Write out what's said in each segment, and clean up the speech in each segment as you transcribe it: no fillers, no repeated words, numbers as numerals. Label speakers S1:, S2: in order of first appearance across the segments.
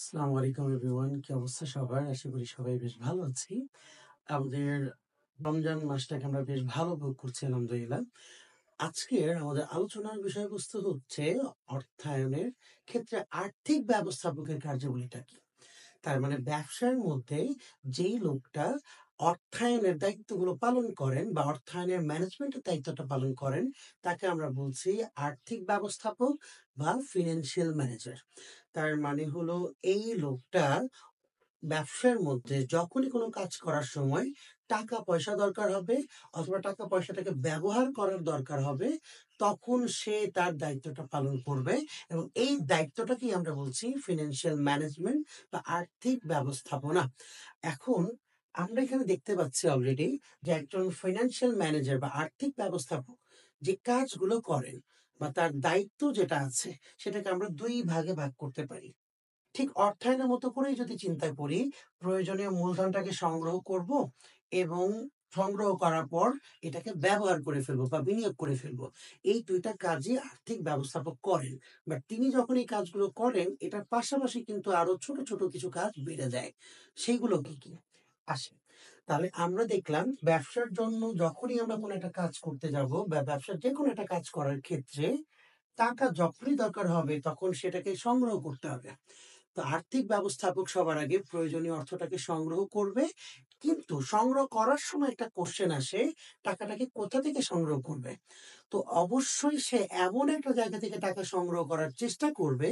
S1: আসসালামু আলাইকুম এভরিওয়ান, কি অবস্থা সবার? আশা করি সবাই বেশ ভালো আছি। আমাদের রমজান মাসটাকে আমরা বেশ ভালো ভোগ করছি আলহামদুলিল্লাহ। আজকের আমাদের আলোচনার বিষয়বস্তু হচ্ছে অর্থায়নের ক্ষেত্রে আর্থিক ব্যবস্থাপকের কার্যাবলীটা কি? তার মানে ব্যবসার মধ্যে যেই লোকটা অর্থায়নের দায়িত্বগুলো পালন করেন বা অর্থায়নের ম্যানেজমেন্টের দায়িত্বটা পালন করেন, তাকে আমরা বলছি আর্থিক ব্যবস্থাপক বা ফিন্যান্সিয়াল ম্যানেজার। তার মানে হলো এই লোকটা ব্যবসার মধ্যে যখনই কোনো কাজ করার সময় টাকা পয়সা দরকার হবে অথবা টাকা পয়সাটাকে ব্যবহার করার দরকার হবে, তখন সে তার দায়িত্বটা পালন করবে এবং এই দায়িত্বটাকেই আমরা বলছি ফিনান্সিয়াল ম্যানেজমেন্ট বা আর্থিক ব্যবস্থাপনা। এখন আমরা এখানে দেখতে পাচ্ছি অলরেডি যে একজন ফিনান্সিয়াল ম্যানেজার বা আর্থিক ব্যবস্থাপক যে কাজগুলো করেন বা তার দায়িত্ব যেটা আছে সেটাকে আমরা দুই ভাগে ভাগ করতে পারি। ঠিক অর্থায়নের মতো করেই যদি চিন্তায় করি, প্রয়োজনীয় মূলধনটাকে সংগ্রহ করব এবং সংগ্রহ করার পর এটাকে ব্যবহার করে ফেলবো বা বিনিয়োগ করে ফেলবো। এই ২ টা কাজই আর্থিক ব্যবস্থাপক করেন। বাট তিনি যখন এই কাজগুলো করেন, এটার পাশাপাশি কিন্তু আরো ছোট, ছোট কিছু কাজ বেড়ে যায়। সেইগুলো কি, কি? আসেন। তাহলে আমরা দেখলাম ব্যবসার জন্য যখনই আমরা কোনো একটা কাজ করতে যাব বা ব্যবসার যেকোনো একটা কাজ করার ক্ষেত্রে টাকা যখনই দরকার হবে তখন সেটাকে সংগ্রহ করতে হবে। তো আর্থিক ব্যবস্থাপক সবার আগে প্রয়োজনীয় অর্থটাকে সংগ্রহ করবে। কিন্তু সংগ্রহ করার সময় একটা কোশ্চেন আসে, টাকাটাকে কোথা থেকে সংগ্রহ করবে? তো অবশ্যই সে এমন একটা জায়গা থেকে টাকা সংগ্রহ করার চেষ্টা করবে,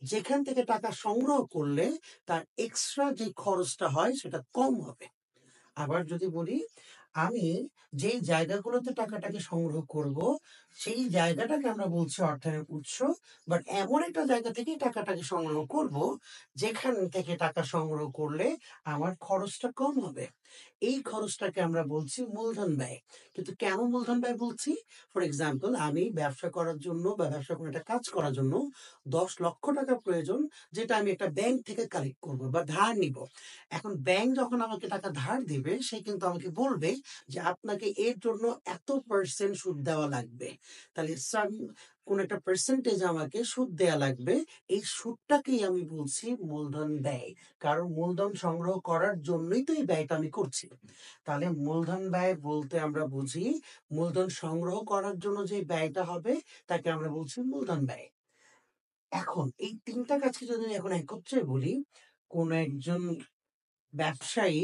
S1: যেখান থেকে টাকা সংগ্রহ করলে তার এক্সট্রা যে খরচটা হয় সেটা কম হবে। আবার যদি বলি, আমি যেই জায়গাগুলোতে টাকাটাকে সংগ্রহ করব, সেই জায়গাটাকে আমরা বলছি অর্থায়নের উৎস। বাট এমন একটা জায়গা থেকেই টাকাটাকে সংগ্রহ করব, যেখান থেকে টাকা সংগ্রহ করলে আমার খরচটা কম হবে। এই খরচটাকে আমরা বলছি মূলধন ব্যয়। কিন্তু কেন মূলধন ব্যয় বলছি? ফর এক্সাম্পল, আমি ব্যবসা করার জন্য বা ব্যবসা কোনো একটা কাজ করার জন্য ১০,০০,০০০ টাকা প্রয়োজন, যেটা আমি একটা ব্যাংক থেকে কালেক্ট করব বা ধার নিব। এখন ব্যাংক যখন আমাকে টাকা ধার দিবে, সে কিন্তু আমাকে বলবে যে আপনাকে এর জন্য এত পার্সেন্ট সুদ দেওয়া লাগবে। তাহলে কোন একটা পার্সেন্টেজ আমাকে সুদ দেয়া লাগবে। এই সুদটাকেই আমি বলছি মূলধন ব্যয়। কারণ মূলধন সংগ্রহ করার জন্যই তো এই ব্যয়টা আমি করছি। তাহলে মূলধন ব্যয় বলতে আমরা বুঝি মূলধন সংগ্রহ করার জন্য যে ব্যয়টা হবে, তাকে আমরা বলছি মূলধন ব্যয়। এখন এই ৩ টা কাজকে যদি আমি এখন একত্রে বলি, কোন একজন ব্যবসায়ী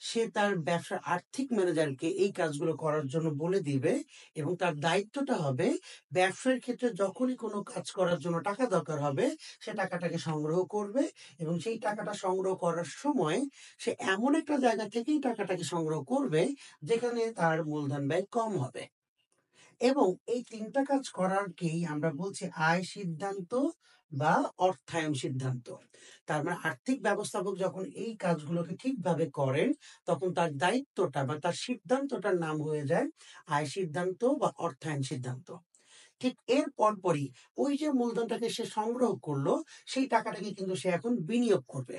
S1: সে তার ব্যবসার আর্থিক ম্যানেজারকে এই কাজগুলো করার জন্য বলে দিবে এবং তার দায়িত্বটা হবে ব্যবসার ক্ষেত্রে যখনই কোনো কাজ করার জন্য টাকা দরকার হবে, সে টাকাটাকে সংগ্রহ করবে এবং সেই টাকাটা সংগ্রহ করার সময় সে এমন একটা জায়গা থেকেই টাকাটাকে সংগ্রহ করবে, যেখানে তার মূলধন ব্যয় কম হবে। এবং এই ৩ টা কাজ করারকেই আমরা বলছি আয় সিদ্ধান্ত বা অর্থায়ন সিদ্ধান্ত। তার মানে আর্থিক ব্যবস্থাপক যখন এই কাজগুলোকে ঠিকভাবে করেন, তখন তার দায়িত্বটা বা তার সিদ্ধান্তটার নাম হয়ে যায় আয় সিদ্ধান্ত বা অর্থায়ন সিদ্ধান্ত। ঠিক এর পরপরই ওই যে মূলধনটাকে সে সংগ্রহ করলো, সেই টাকাটাকে কিন্তু সে এখন বিনিয়োগ করবে।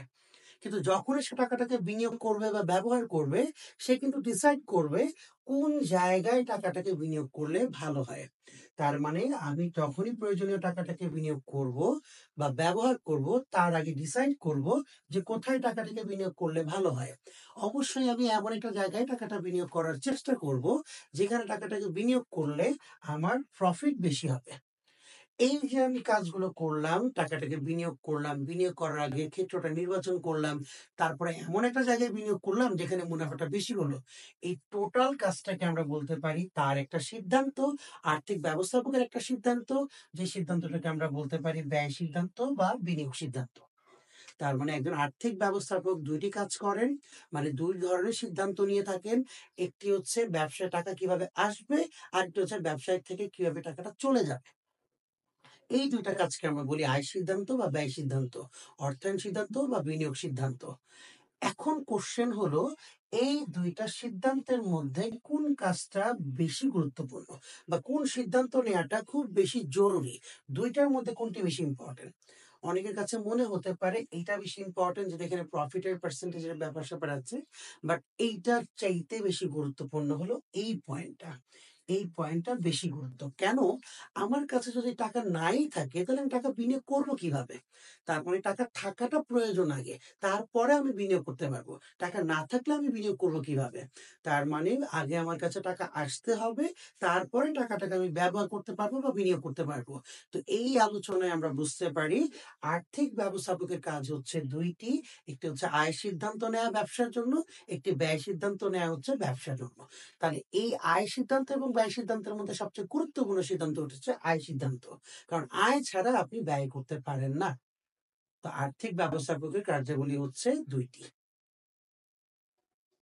S1: কিন্তু যখনই সে টাকাটাকে বিনিয়োগ করবে বা ব্যবহার করবে, সে কিন্তু ডিসাইড করবে কোন জায়গায় টাকাটাকে বিনিয়োগ করলে ভালো হয়। তার মানে আমি যখনই প্রয়োজনীয় টাকাটাকে বিনিয়োগ করব বা ব্যবহার করব, তার আগে ডিসাইড করব যে কোথায় টাকাটাকে বিনিয়োগ করলে ভালো হয়। অবশ্যই আমি এমন একটা জায়গায় টাকাটা বিনিয়োগ করার চেষ্টা করব, যেখানে টাকাটাকে বিনিয়োগ করলে আমার প্রফিট বেশি হবে। এই যে আমি কাজগুলো করলাম, টাকাটাকে বিনিয়োগ করলাম, বিনিয়োগ করার আগে ক্ষেত্রটা নির্বাচন করলাম, তারপরে এমন একটা জায়গায় বিনিয়োগ করলাম যেখানে মুনাফাটা বেশি হলো। এই টোটাল কাজটাকে আমরা বলতে পারি তার একটা সিদ্ধান্ত, আর্থিক ব্যবস্থাপকের একটা সিদ্ধান্ত, যে সিদ্ধান্তটাকে আমরা বলতে পারি ব্যয় সিদ্ধান্ত বা বিনিয়োগ সিদ্ধান্ত। তার মানে একজন আর্থিক ব্যবস্থাপক ২ টি কাজ করেন, মানে ২ ধরনের সিদ্ধান্ত নিয়ে থাকেন। একটি হচ্ছে ব্যবসায় টাকা কিভাবে আসবে, আরেকটি হচ্ছে ব্যবসায় থেকে কিভাবে টাকাটা চলে যাবে। এই ২ টা কাজকে আমরা বলি আয় সিদ্ধান্ত বা ব্যয় সিদ্ধান্ত, অর্থায়ন সিদ্ধান্ত বা বিনিয়োগ সিদ্ধান্ত। এখন কোশ্চেন হলো, এই ২ টা সিদ্ধান্তের মধ্যে কোন কাজটা বেশি গুরুত্বপূর্ণ বা কোন সিদ্ধান্ত নেয়াটা খুব বেশি জরুরি? ২ টার মধ্যে কোনটি বেশি ইম্পোর্টেন্ট? অনেকের কাছে মনে হতে পারে এইটা বেশি ইম্পোর্টেন্ট, যেটা এখানে প্রফিটের পার্সেন্টেজের ব্যাপার-স্যাপার আছে। বাট এইটার চাইতে বেশি গুরুত্বপূর্ণ হলো এই পয়েন্টটা। এই পয়েন্টটা বেশি গুরুত্ব। কেন? আমার কাছে যদি টাকা নাই থাকে তাহলে আমি টাকা বিনিয়োগ করব কিভাবে? তার মানে টাকা থাকাটা প্রয়োজন আগে। তারপরে আমি বিনিয়োগ করতে পারবো। টাকা না থাকলে আমি বিনিয়োগ করব কিভাবে? তার মানে আগে আমার কাছে টাকা আসতে হবে, তারপরে টাকাটাকে আমি ব্যবহার করতে পারবো বা বিনিয়োগ করতে পারবো। তো এই আলোচনায় আমরা বুঝতে পারি আর্থিক ব্যবস্থাপকের কাজ হচ্ছে ২ টি। একটি হচ্ছে আয় সিদ্ধান্ত নেয়া ব্যবসার জন্য, একটি ব্যয় সিদ্ধান্ত নেয়া হচ্ছে ব্যবসার জন্য। তাহলে এই আয় সিদ্ধান্ত এবং ব্যয় সিদ্ধান্তের মধ্যে সবচেয়ে গুরুত্বপূর্ণ সিদ্ধান্ত হচ্ছে আয় সিদ্ধান্ত। কারণ আয় ছাড়া আপনি ব্যয় করতে পারেন না। তো আর্থিক ব্যবস্থাপকের কার্যাবলী হচ্ছে ২ টি।